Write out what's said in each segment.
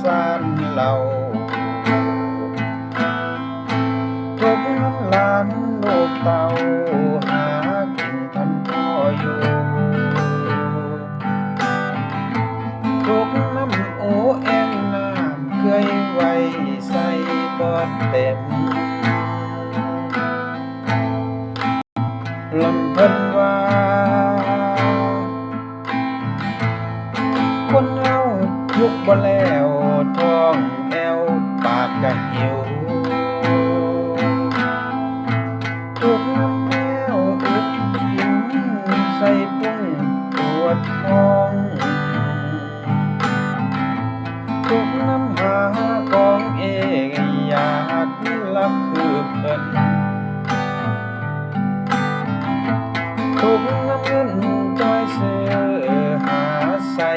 สานเหล่าทุกน้ำลานลูกเต่าหากินทำพ่ออยู่ทุกน้ำโอแองน้ำเคยไว้ใส่บอดเต็มลำเพิ่นว่าคนเฮาทุกบ่แล้วท้องแอวปากกะหิวทุกน้ำแมวอึดกินใส่ปุ้งปวดท้องทุกน้ำหาของเองอยากลับคือเพิ่นทุกน้ำเงินจอยเสือหาใส่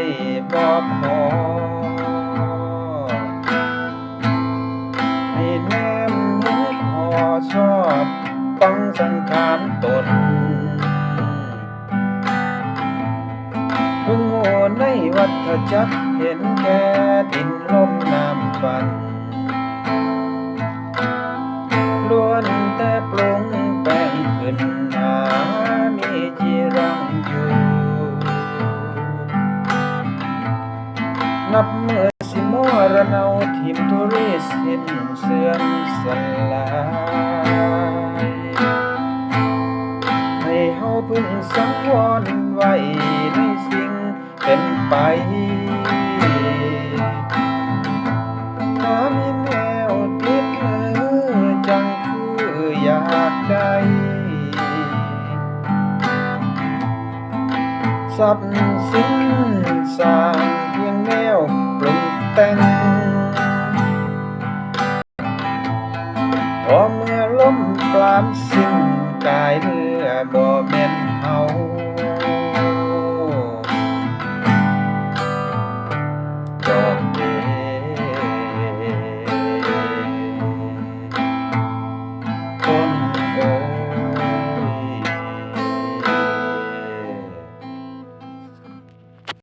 บ่พอให้แนมเห็นพอชอบฟังสังขารตนเพิ่งโง่ในวัฏจักรเห็นแค่ดินลมน้ำฟันล้วนแต่ปรุงแป้งขึ้นหามีจีรังอยู่นับเมื่อสิมรณเอาทิมทุริสิ้นเสื่อมสลายให้เฮาพึงสังวรไว้ในสิ่งเป็นไปถ้ามีแนวติดมือจังคืออยากได้ทรัพย์สินสร้างเพียงแนวปรุงแต่ง